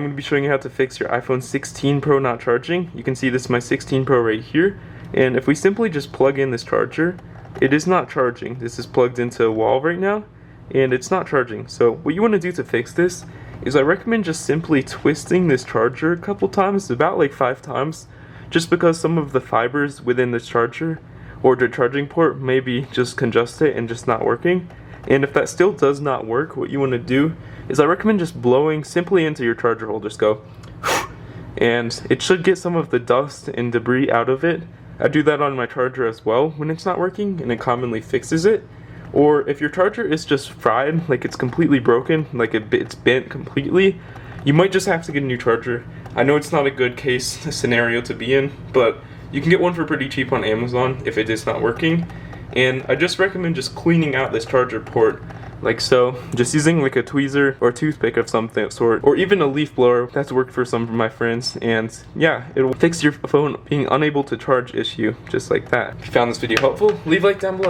going to be showing you how to fix your iPhone 16 Pro not charging. You can see this is my 16 Pro right here, and if we simply just plug in this charger, it is not charging. This is plugged into a wall right now, and it's not charging. So what you want to do to fix this is I recommend just simply twisting this charger a couple times, about like 5 times, just because some of the fibers within this charger or the charging port may be just congested and just not working. And if that still does not work, what you want to do is I recommend just blowing simply into your charger hole. Just go and it should get some of the dust and debris out of it. I do that on my charger as well when it's not working, and it commonly fixes it. Or if your charger is just fried, like it's completely broken, like it's bent completely, you might just have to get a new charger. I know it's not a good case scenario to be in, but you can get one for pretty cheap on Amazon if it is not working. And I just recommend just cleaning out this charger port like so, just using like a tweezer or toothpick of some sort, or even a leaf blower. That's worked for some of my friends, and yeah, it'll fix your phone being unable to charge issue just like that. If you found this video helpful, leave a like down below.